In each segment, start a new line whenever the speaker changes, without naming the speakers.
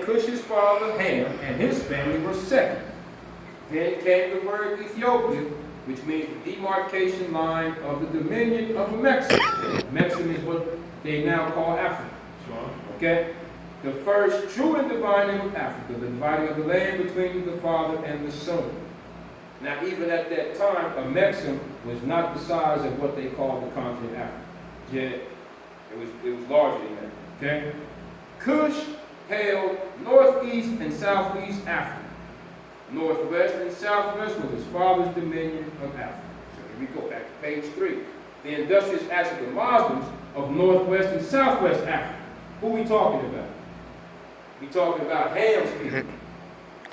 Cush's father Ham and his family were second. Then came the word Ethiopia, which means the demarcation line of the dominion of Mexico. Mexico is what they now call Africa. Okay? The first true and dividing of Africa, the dividing of the land between the Father and the Son. Now, even at that time, a Mexican was not the size of what they called the continent Africa. Yeah, it was larger than that. Okay? Cush held northeast and southeast Africa. Northwest and southwest was his father's dominion of Africa. So here we go back to page 3. The industrious acts of the Muslims of northwest and southwest Africa. Who are we talking about? We're talking about Ham's people.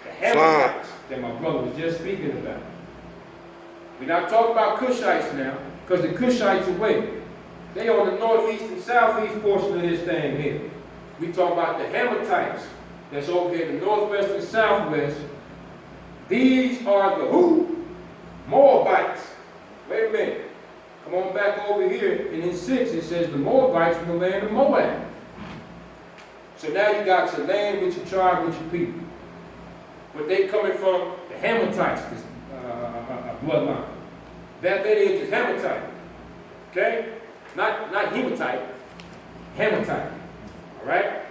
The Hamites that my brother was just speaking about. We're not talking about Cushites now, because the Cushites are away. They on the northeast and southeast portion of this thing here. We talk about the Hamites that's over here in the northwest and southwest. These are the who? Moabites. Wait a minute. Come on back over here, and in 6 it says the Moabites from the land of Moab. So now you got your land with your tribe, with your people. But they coming from the Hamites, this bloodline. That lineage is Hamitite. Okay? Not Hematite, Hamitite. Alright?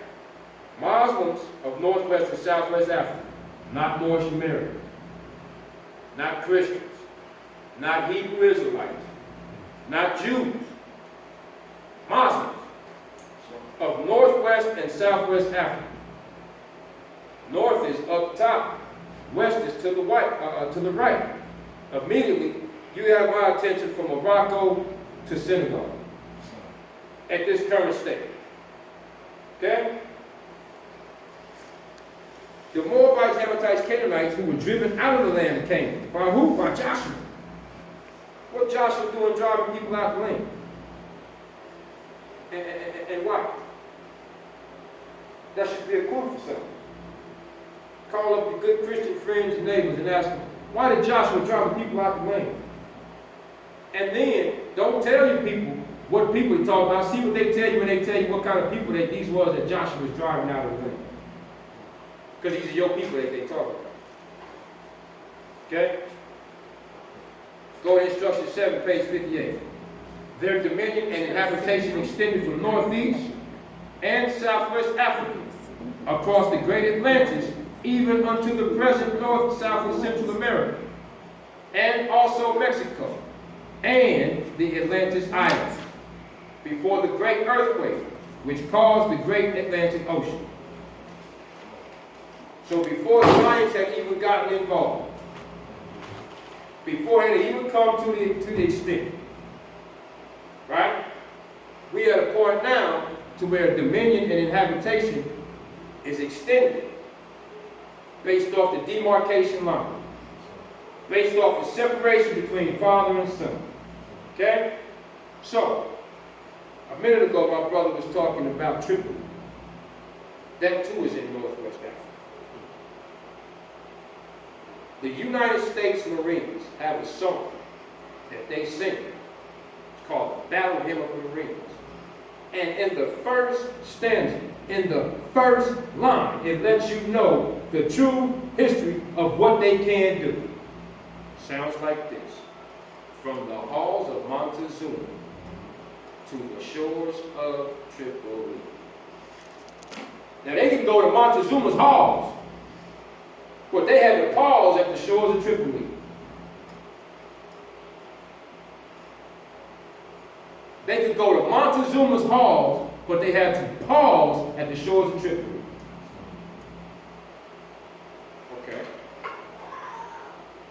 Muslims of northwest and southwest Africa, not Moorish Americans, not Christians, not Hebrew Israelites, not Jews. Muslims of northwest and southwest Africa. North is up top, west is to the right. Immediately, you have my attention from Morocco to Senegal at this current state. Okay? The Moabites, Hamitites, Canaanites who were driven out of the land of Canaan. By who? By Joshua. What Joshua doing driving people out the land? And why? That should be a clue for something. Call up your good Christian friends and neighbors and ask them, why did Joshua drive people out the land? And then, don't tell your people what people he talking about. See what they tell you when they tell you what kind of people that these was that Joshua was driving out of the land. Because these are your people that they talk about. Okay? Go to instruction 7, page 58. Their dominion and habitation extended from northeast and southwest Africa, across the great Atlantis, even unto the present North, South, and Central America, and also Mexico, and the Atlantis Islands, before the great earthquake, which caused the great Atlantic Ocean. So before science had even gotten involved, before it had even come to the extent, right? We are at a point now to where dominion and inhabitation is extended based off the demarcation line, based off the separation between father and son. Okay? So, a minute ago my brother was talking about Tripoli. That too is in Northwest Africa. The United States Marines have a song that they sing. It's called the Battle Hymn of the Marines. And in the first stanza, in the first line, it lets you know the true history of what they can do. Sounds like this. From the halls of Montezuma to the shores of Tripoli. Now they can go to Montezuma's halls, but they had to pause at the shores of Tripoli. They could go to Montezuma's halls, but they had to pause at the shores of Tripoli. Okay.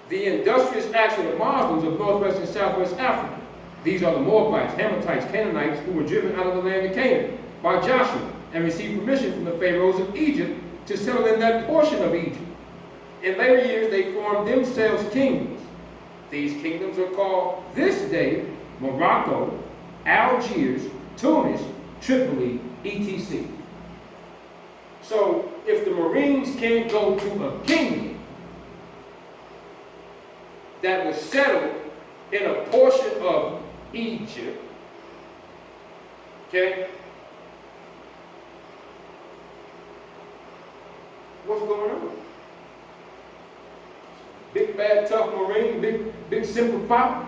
The industrious acts of the Muslims of northwest and southwest Africa. These are the Moabites, Hamitites, Canaanites, who were driven out of the land of Canaan by Joshua and received permission from the pharaohs of Egypt to settle in that portion of Egypt. In later years, they formed themselves kingdoms. These kingdoms are called this day Morocco, Algiers, Tunis, Tripoli, etc. So, if the Marines can't go to a kingdom that was settled in a portion of Egypt, okay, what's going on. Big, bad, tough Marine, big, simple pop,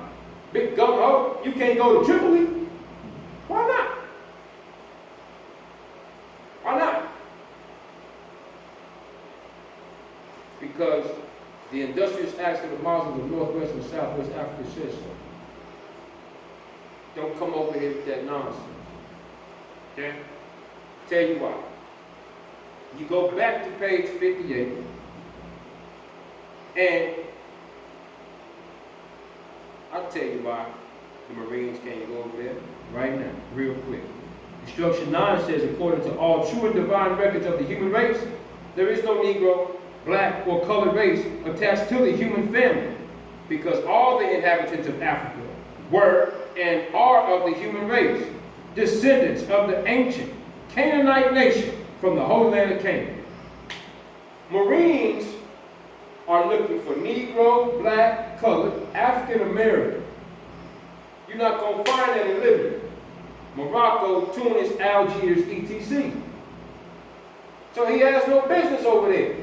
big gung-ho. You can't go to Tripoli. Why not? Why not? Because the industrious acts of the Muslims of Northwest and Southwest Africa says so. Don't come over here with that nonsense. Okay? Tell you why. You go back to page 58, and I'll tell you why the Marines can't go over there right now, real quick. Instruction 9 says, according to all true and divine records of the human race, there is no Negro, black, or colored race attached to the human family, because all the inhabitants of Africa were and are of the human race, descendants of the ancient Canaanite nation from the Holy Land of Canaan. Marines are looking for Negro, black, colored, African American. You're not going to find that in Libya, Morocco, Tunis, Algiers, etc. So he has no business over there.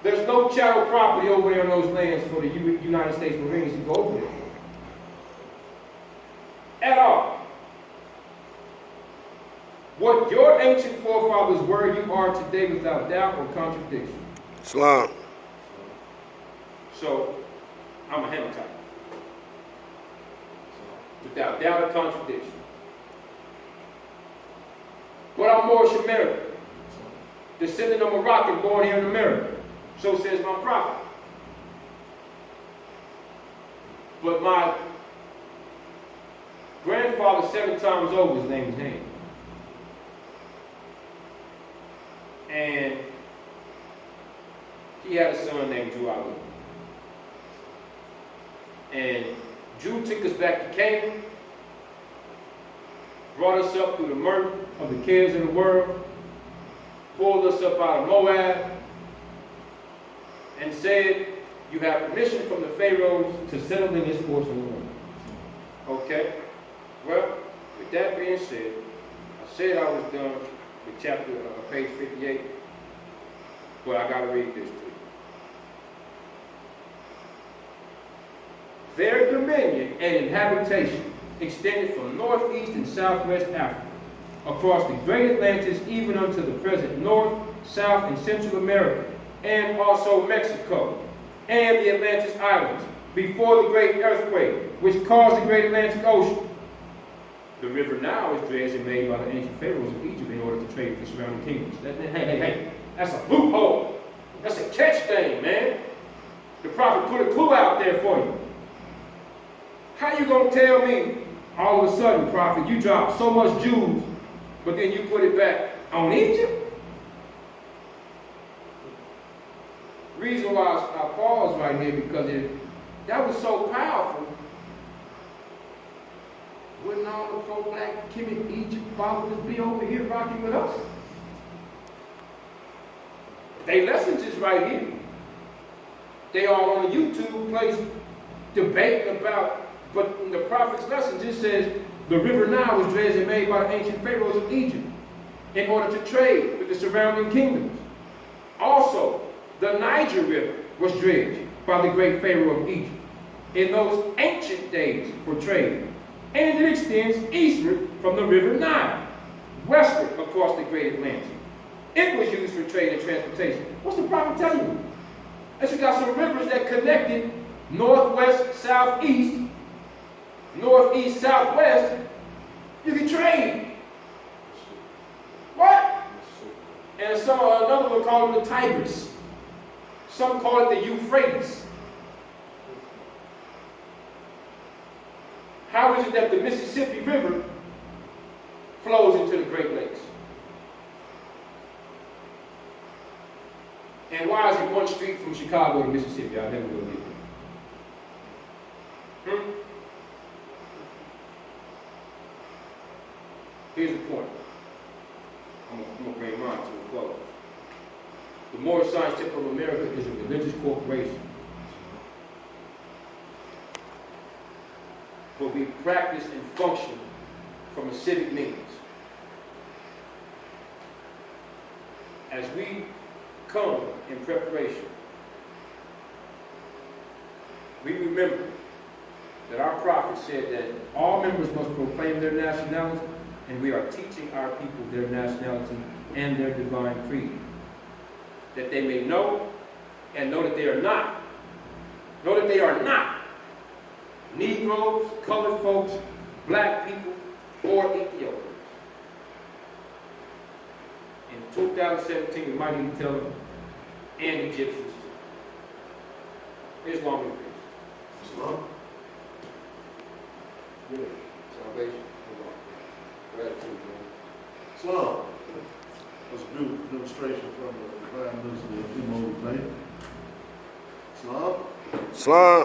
There's no chattel property over there on those lands for the United States Marines to go over there. At all. What your ancient forefathers were, you are today without doubt or contradiction.
Islam.
So, I'm a Hematite. Without doubt or contradiction. But I'm Moorish American. Descendant of Moroccan, born here in America. So says my prophet. But my grandfather 7 times over, his name is Ham. And he had a son named Drew Ali. And Drew took us back to Canaan, brought us up through the murk of the cares of the world, pulled us up out of Moab, and said, you have permission from the Pharaohs to settle in this portion of the land. Okay? Well, with that being said, I said I was done with chapter, page 58, but I got to read this to you. Their dominion and habitation extended from northeast and southwest Africa, across the great Atlantis, even unto the present North, South, and Central America, and also Mexico, and the Atlantis Islands, before the great earthquake, which caused the great Atlantic Ocean. The river now is dredged and made by the ancient pharaohs of Egypt in order to trade with the surrounding kingdoms. Hey, that's a loophole. That's a catch thing, man. The prophet put a clue out there for you. How you gonna tell me, all of a sudden, prophet, you dropped so much Jews, but then you put it back on Egypt? Reason why I pause right here, because if that was so powerful, wouldn't all the pro-black Kemet Egypt followers be over here rocking with us? They lessons is right here. They all on a YouTube place debating about, but in the prophet's lessons it says the river Nile was dredged and made by the ancient pharaohs of Egypt in order to trade with the surrounding kingdoms. Also, the Niger River was dredged by the great pharaoh of Egypt in those ancient days for trade. And it extends eastward from the river Nile, westward across the great Atlantic. It was used for trade and transportation. What's the prophet telling you? That you got some rivers that connected northwest, southeast, northeast, southwest. You can trade. What? And some another one called it the Tigris. Some call it the Euphrates. How is it that the Mississippi River flows into the Great Lakes? And why is it one street from Chicago to Mississippi? I never will get there. Here's the point. I'm going to bring mine to a close. The Moorish Science Temple of America is a religious corporation. But we practice and function from a civic means. as we come in preparation, we remember that our prophet said that all members must proclaim their nationality, and we are teaching our people their nationality and their divine creed, that they may know and know that they are not. Know that they are not Negroes, colored folks, black people, or Ethiopians. In 2017, we might need to tell them, and Egyptians too. Islam is peace.
Islam.
Good. Salvation. Gratitude, man.
Islam. That's a beautiful demonstration from the Prime Minister of Molden Bey. Islam.
Islam.